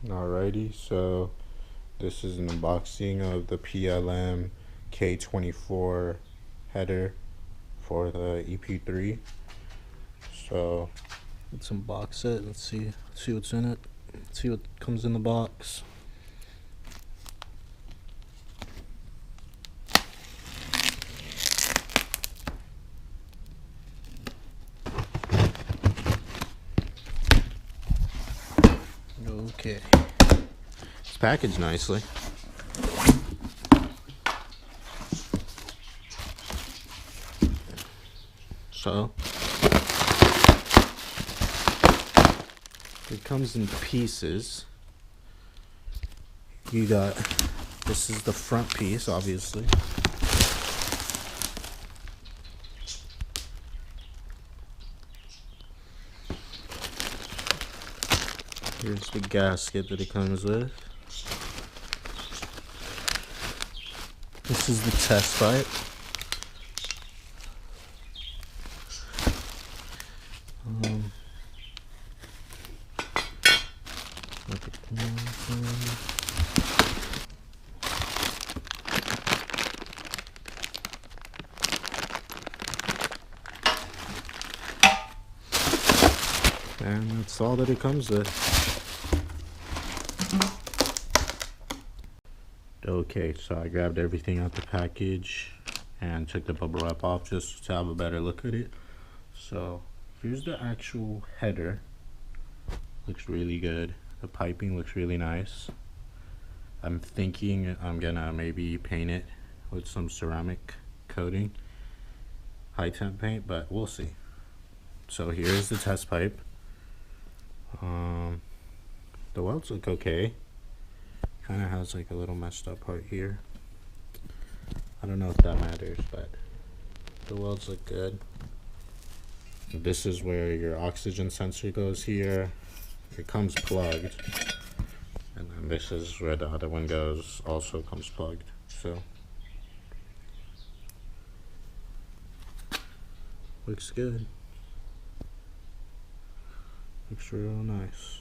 Alrighty, so this is an unboxing of the PLM K24 header for the EP3. So let's unbox it. Let's see what's in it. Let's see what comes in the box. Okay, it's packaged nicely. So it comes in pieces. You got, this is the front piece, obviously. Here's the gasket that it comes with. This is the test pipe. And that's all that it comes with. Okay, so I grabbed everything out the package and took the bubble wrap off just to have a better look at it. So here's the actual header. Looks really good. The piping looks really nice. I'm thinking I'm gonna maybe paint it with some ceramic coating, high temp paint, but we'll see. So here's the test pipe. The welds look okay. Kind of has like a little messed up part here. I don't know if that matters, but the welds look good. This is where your oxygen sensor goes here. It comes plugged. And then this is where the other one goes, also comes plugged. So looks good. Looks real nice.